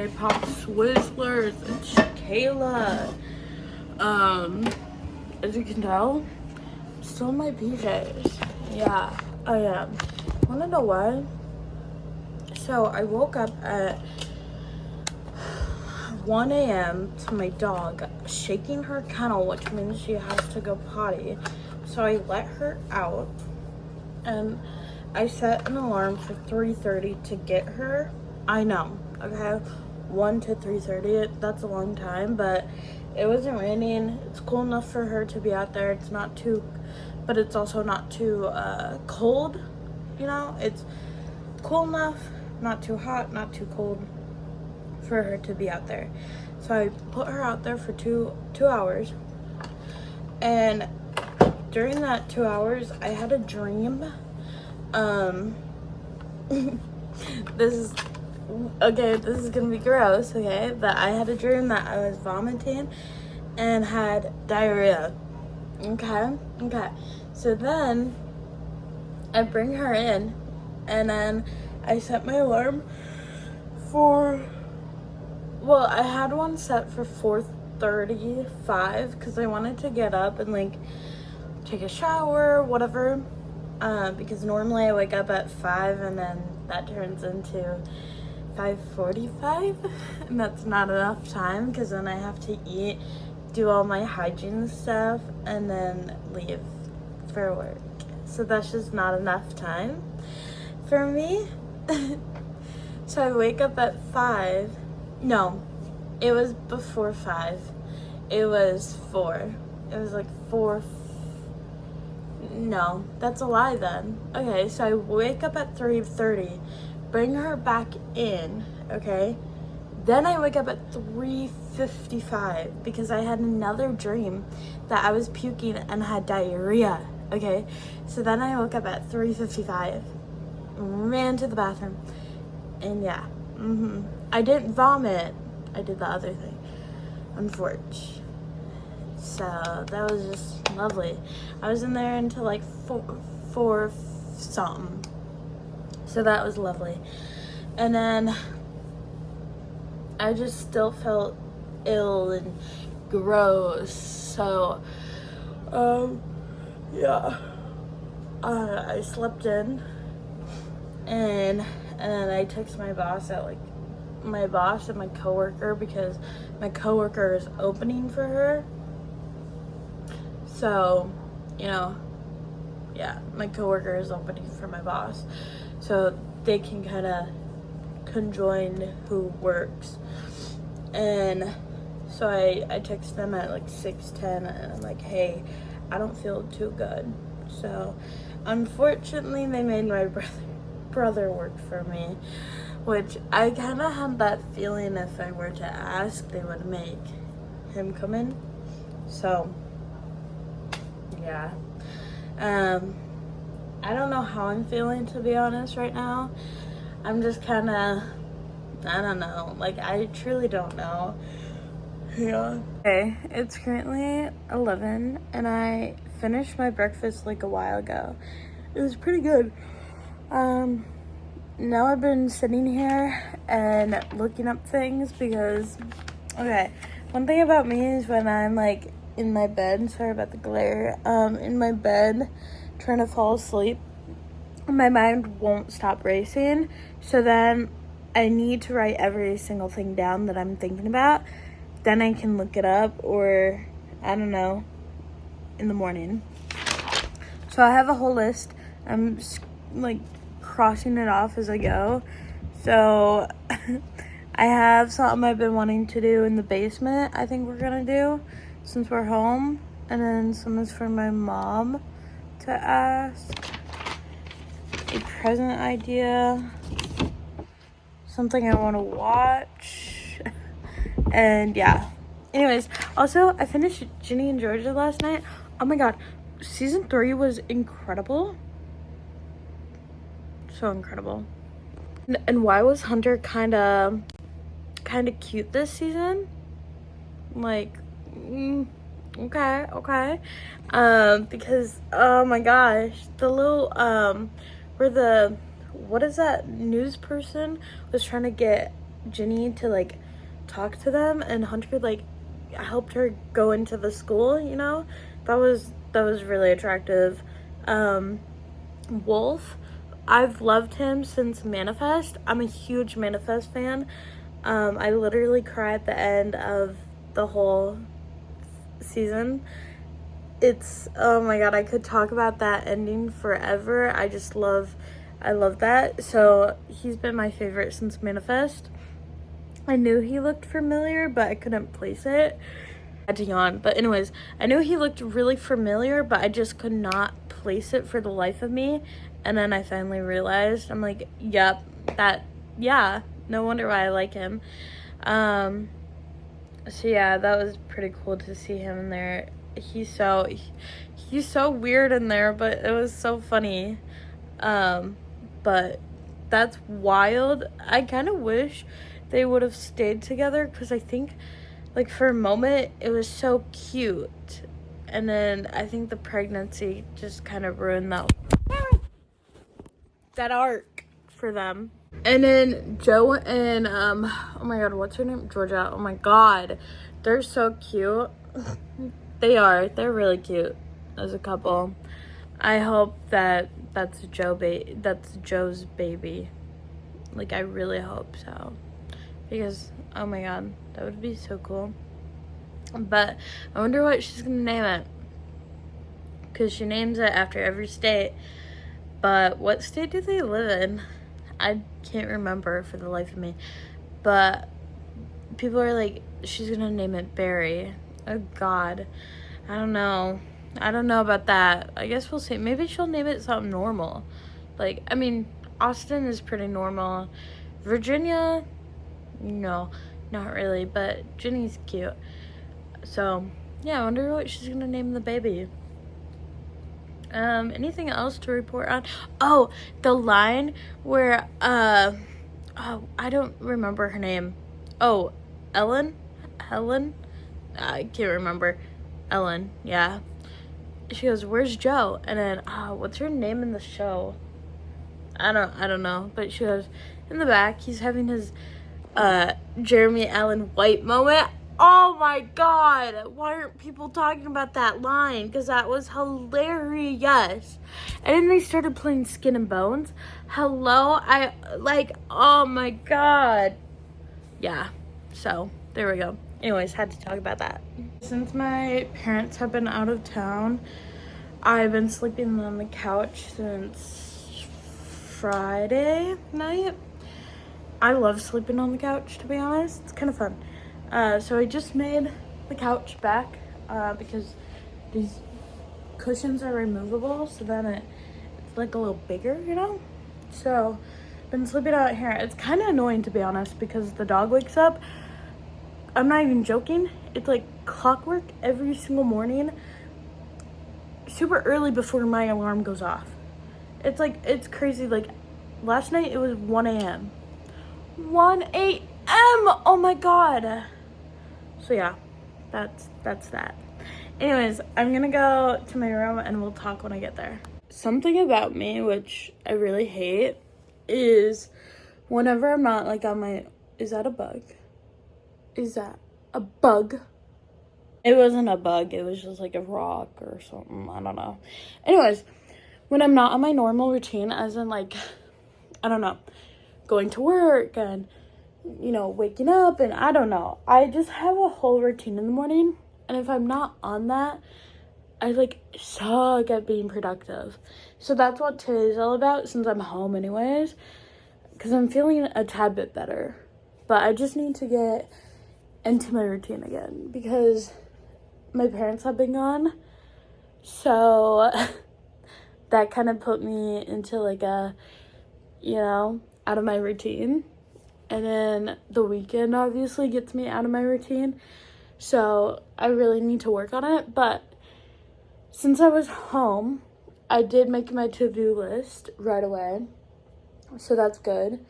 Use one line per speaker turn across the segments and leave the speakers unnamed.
Jpopswizzlers. It's Kayla. As you can tell, I'm still in my PJs. Yeah, I am. Wanna know why? So I woke up at 1 a.m. to my dog shaking her kennel, which means she has to go potty. So I let her out and I set an alarm for 3:30 to get her. I know, okay, 1 to 3:30, that's a long time, but it wasn't raining. It's cool enough for her to be out there. It's not too, but it's also not too cold, you know? It's cool enough, not too hot, not too cold for her to be out there. So I put her out there for two hours, and during that 2 hours I had a dream. This is gonna be gross, okay, but I had a dream that I was vomiting and had diarrhea. Okay, so then I bring her in, and then I set my alarm for, well, I had one set for 4:35 because I wanted to get up and like take a shower, whatever, because normally I wake up at 5 and then that turns into 5:45, and that's not enough time because then I have to eat, do all my hygiene stuff, and then leave for work. So that's just not enough time for me. So I wake up at 5. No, it was before 5. It was 4. It was like 4. No, that's a lie then. Okay, so I wake up at 3:30, bring her back in, okay? Then I wake up at 3:55 because I had another dream that I was puking and had diarrhea, okay? So then I woke up at 3:55, ran to the bathroom, and yeah, I didn't vomit. I did the other thing, unfortunately. So that was just lovely. I was in there until like 4 something. So that was lovely. And then I just still felt ill and gross. So yeah. I slept in, and then I texted my boss and my coworker because my coworker is opening for her. So, you know, yeah, my coworker is opening for my boss, so they can kind of conjoin who works. And so I text them at like 6:10, and I'm like, hey, I don't feel too good. So unfortunately they made my brother work for me, which I kind of had that feeling if I were to ask, they would make him come in. So yeah, I don't know how I'm feeling, to be honest, right now. I'm just kind of, I don't know, like I truly don't know. Yeah. Okay, it's currently 11 and I finished my breakfast like a while ago. It was pretty good. Now I've been sitting here and looking up things because, okay, one thing about me is when I'm like in my bed, sorry about the glare, in my bed trying to fall asleep, my mind won't stop racing. So then I need to write every single thing down that I'm thinking about. Then I can look it up, or I don't know, in the morning. So I have a whole list. I'm just like crossing it off as I go. So I have something I've been wanting to do in the basement, I think we're gonna do since we're home. And then some is for my mom to ask. A present idea. Something I want to watch. And yeah. Anyways, also I finished Ginny and Georgia last night. Oh my god. Season 3 was incredible. So incredible. And why was Hunter kind of cute this season? Like, okay. Because oh my gosh, the little where the, what is that news person was trying to get Ginny to like talk to them, and Hunter like helped her go into the school, you know. That was really attractive. Wolf, I've loved him since Manifest. I'm a huge Manifest fan. I literally cried at the end of the whole season. It's, oh my god, I could talk about that ending forever. I love that. So he's been my favorite since Manifest. I knew he looked familiar, but I couldn't place it. I had to yawn. But anyways, I knew he looked really familiar, but I just could not place it for the life of me. And then I finally realized, I'm like, yep, yeah, no wonder why I like him. So yeah, that was pretty cool to see him in there. He's so weird in there, but it was so funny. But that's wild. I kind of wish they would have stayed together, because I think, like, for a moment it was so cute, and then I think the pregnancy just kind of ruined that arc for them. And then Joe and oh my god, what's her name? Georgia. Oh my god, they're so cute. They're really cute as a couple. I hope that's Joe's baby. Like, I really hope so, because oh my god, that would be so cool. But I wonder what she's gonna name it, because she names it after every state. But what state do they live in? I can't remember for the life of me. But people are like, she's gonna name it Barry. Oh god, I don't know about that. I guess we'll see. Maybe she'll name it something normal. Like, I mean, Austin is pretty normal. Virginia, no, not really, but Ginny's cute. So yeah, I wonder what she's gonna name the baby. Anything else to report on? Oh, the line where I don't remember her name. Oh, Helen, I can't remember. Ellen, yeah. She goes, "Where's Joe?" And then, what's her name in the show? I don't know. But she goes, "In the back, he's having his Jeremy Allen White moment." Oh my god, why aren't people talking about that line? Because that was hilarious. And then they started playing Skin and Bones. Hello, oh my god. Yeah, so there we go. Anyways, had to talk about that. Since my parents have been out of town, I've been sleeping on the couch since Friday night. I love sleeping on the couch, to be honest. It's kind of fun. So I just made the couch back because these cushions are removable, so then it's like a little bigger, you know? So been sleeping out here. It's kind of annoying, to be honest, because the dog wakes up. I'm not even joking. It's like clockwork every single morning, super early before my alarm goes off. It's like, it's crazy. Like, last night it was 1 a.m. 1 a.m. Oh my god. So yeah, that's that. Anyways, I'm gonna go to my room and we'll talk when I get there. Something about me, which I really hate, is whenever I'm not like on my, is that a bug? Is that a bug? It wasn't a bug, it was just like a rock or something, I don't know. Anyways, when I'm not on my normal routine, as in like, I don't know, going to work and, you know, waking up, and I don't know, I just have a whole routine in the morning, and if I'm not on that, I like suck at being productive. So that's what today's all about, since I'm home anyways, because I'm feeling a tad bit better. But I just need to get into my routine again, because my parents have been gone, so that kind of put me into like a, you know, out of my routine. And then the weekend obviously gets me out of my routine, so I really need to work on it. But since I was home, I did make my to-do list right away, so that's good.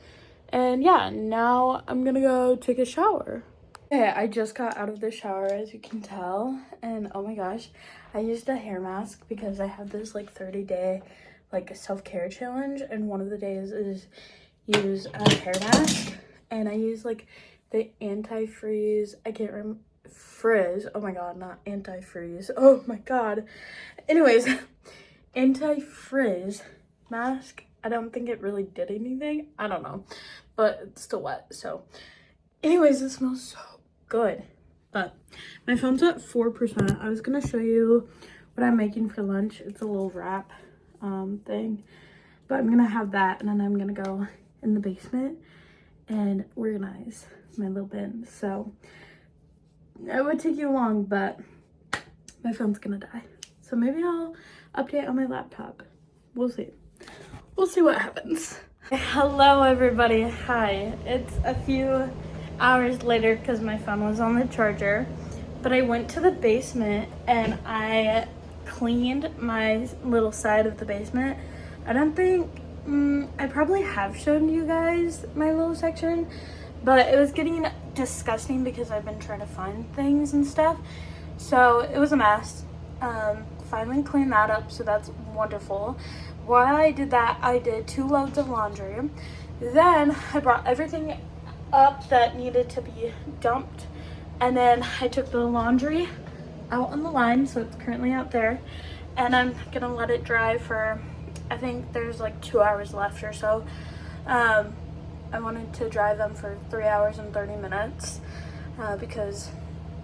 And yeah, now I'm gonna go take a shower. Okay, I just got out of the shower, as you can tell, and oh my gosh, I used a hair mask because I have this like 30-day like self-care challenge, and one of the days is use a hair mask. and I use like the anti-freeze, I can't remember, frizz, oh my god, not anti-freeze, oh my god. Anyways, anti-frizz mask. I don't think it really did anything, I don't know, but it's still wet. So anyways, it smells so good. But my phone's at 4%. I was gonna show you what I'm making for lunch. It's a little wrap thing, but I'm gonna have that, and then I'm gonna go in the basement and organize my little bin. So it would take you long, but my phone's gonna die, so maybe I'll update on my laptop. We'll see what happens. Hello everybody. Hi. It's a few hours later because my phone was on the charger, but I went to the basement and I cleaned my little side of the basement. I don't think I probably have shown you guys my little section, but it was getting disgusting because I've been trying to find things and stuff, so it was a mess. Finally cleaned that up, so that's wonderful. While I did that, I did 2 loads of laundry. Then I brought everything up that needed to be dumped, and then I took the laundry out on the line, so it's currently out there, and I'm gonna let it dry for, I think there's like 2 hours left or so. I wanted to dry them for 3 hours and 30 minutes because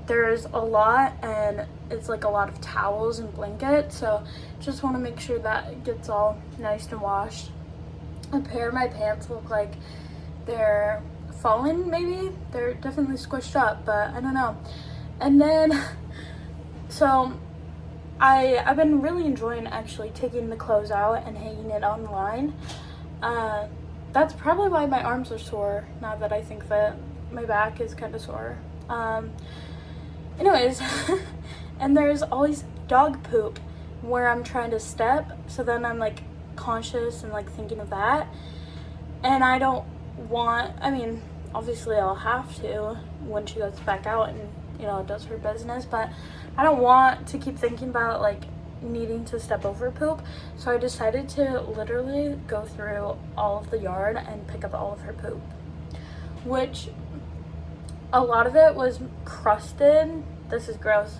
there's a lot, and it's like a lot of towels and blankets, so just want to make sure that it gets all nice and washed. A pair of my pants look like they're fallen, maybe. They're definitely squished up, but I don't know. And then, so I've been really enjoying actually taking the clothes out and hanging it online. That's probably why my arms are sore, now that I think that my back is kind of sore. Anyways, and there's always dog poop where I'm trying to step, so then I'm like conscious and like thinking of that, and I don't want, I mean, obviously I'll have to when she goes back out and, you know, does her business, but I don't want to keep thinking about like needing to step over poop, so I decided to literally go through all of the yard and pick up all of her poop, which a lot of it was crusted. This is gross,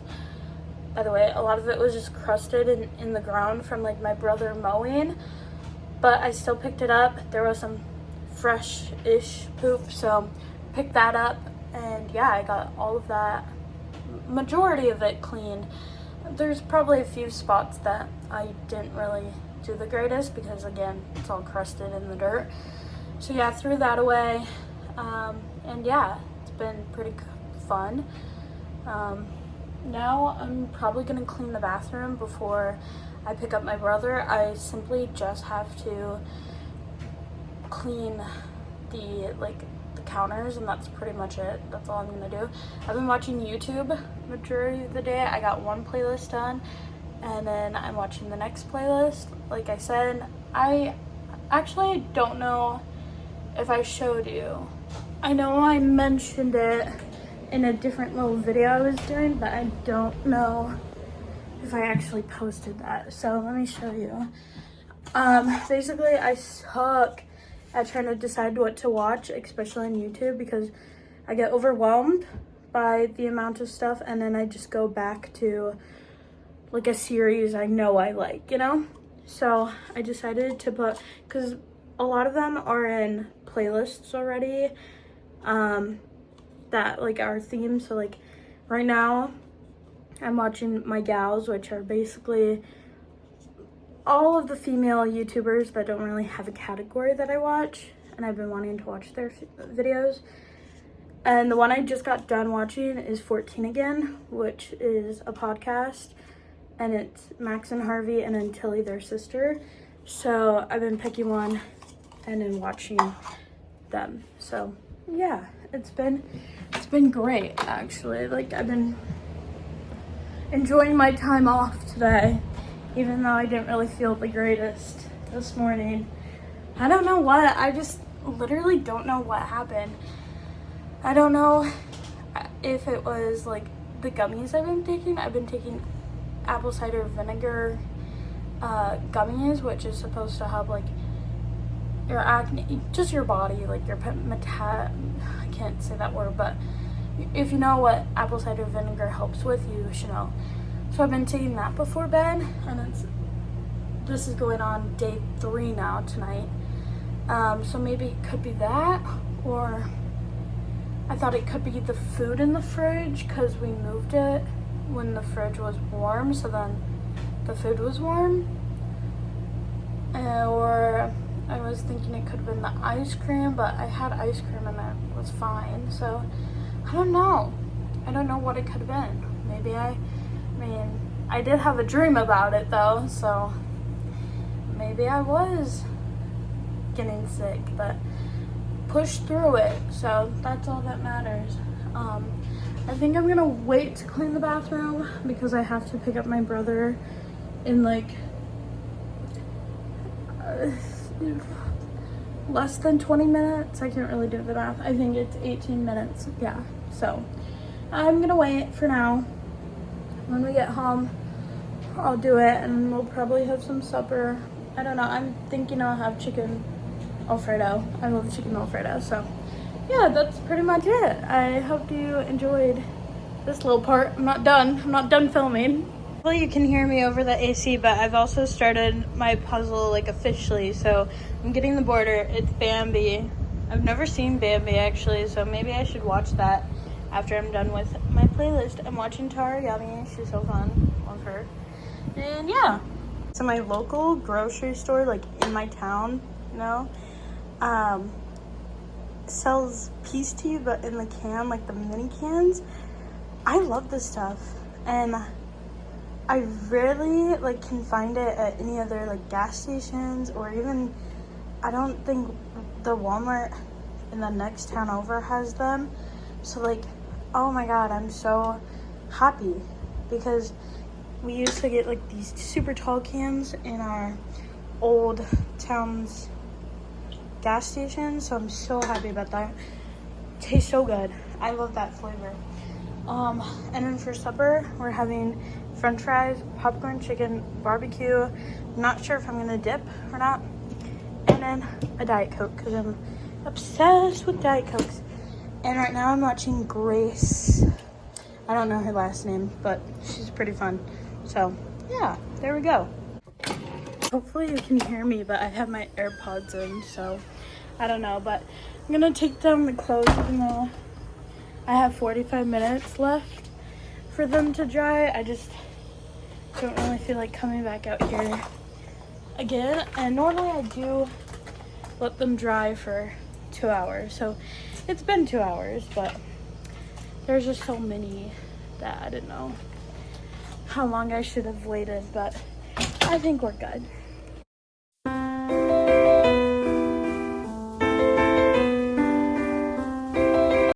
by the way. A lot of it was just crusted in the ground from like my brother mowing, but I still picked it up. There was some fresh-ish poop, so picked that up, and yeah, I got all of that, majority of it clean. There's probably a few spots that I didn't really do the greatest because, again, it's all crusted in the dirt. So yeah, threw that away, and yeah, it's been pretty fun. Now I'm probably gonna clean the bathroom before I pick up my brother. I simply just have to clean the counters, and that's pretty much it. That's all I'm gonna do. I've been watching YouTube majority of the day. I got one playlist done, and then I'm watching the next playlist. Like I said, I actually don't know if I showed you. I know I mentioned it in a different little video I was doing, but I don't know if I actually posted that. So let me show you. Basically I suck at trying to decide what to watch, especially on YouTube, because I get overwhelmed by the amount of stuff, and then I just go back to like a series I know I like, you know? So I decided to put, because a lot of them are in playlists already, that like are themed. So like right now I'm watching My Gals, which are basically all of the female YouTubers that don't really have a category that I watch, and I've been wanting to watch their videos. And the one I just got done watching is 14 Again, which is a podcast, and it's Max and Harvey and then Tilly, their sister. So I've been picking one and then watching them. So yeah, it's been great actually. Like, I've been enjoying my time off today, even though I didn't really feel the greatest this morning. I don't know what, I just literally don't know what happened. I don't know if it was like the gummies I've been taking. I've been taking apple cider vinegar gummies, which is supposed to help like your acne, just your body, like your I can't say that word, but if you know what apple cider vinegar helps with, you should know. So I've been taking that before bed, and this is going on day 3 now tonight. So maybe it could be that, or I thought it could be the food in the fridge because we moved it when the fridge was warm, so then the food was warm. Or I was thinking it could have been the ice cream, but I had ice cream and that was fine. So I don't know. I don't know what it could have been. Maybe I did have a dream about it though, so maybe I was getting sick, but pushed through it, so that's all that matters. I think I'm gonna wait to clean the bathroom because I have to pick up my brother in like less than 20 minutes. I can't really do the math. I think it's 18 minutes. Yeah, so I'm gonna wait for now. When we get home, I'll do it, and we'll probably have some supper. I don't know. I'm thinking I'll have chicken Alfredo. I love chicken Alfredo. So yeah, that's pretty much it. I hope you enjoyed this little part. I'm not done filming. Well, you can hear me over the AC, but I've also started my puzzle like officially. So I'm getting the border. It's Bambi. I've never seen Bambi actually, so maybe I should watch that after I'm done with my playlist. I'm watching Tara Yummy. She's so fun. Love her. And yeah. So my local grocery store, like in my town, you know, sells peace tea, but in the can, like the mini cans. I love this stuff, and I rarely like can find it at any other like gas stations, or even I don't think the Walmart in the next town over has them. So like, oh my god, I'm so happy because we used to get like these super tall cans in our old town's gas station, so I'm so happy about that. Tastes so good. I love that flavor. And then for supper, we're having french fries, popcorn, chicken, barbecue. Not sure if I'm gonna dip or not. And then a Diet Coke, because I'm obsessed with Diet Cokes. And right now I'm watching Grace. I don't know her last name, but she's pretty fun. So yeah, there we go. Hopefully you can hear me, but I have my AirPods in, so I don't know. But I'm gonna take down the clothes even though I have 45 minutes left for them to dry. I just don't really feel like coming back out here again. And normally I do let them dry for 2 hours. So it's been 2 hours, but there's just so many that I didn't know how long I should have waited, but I think we're good.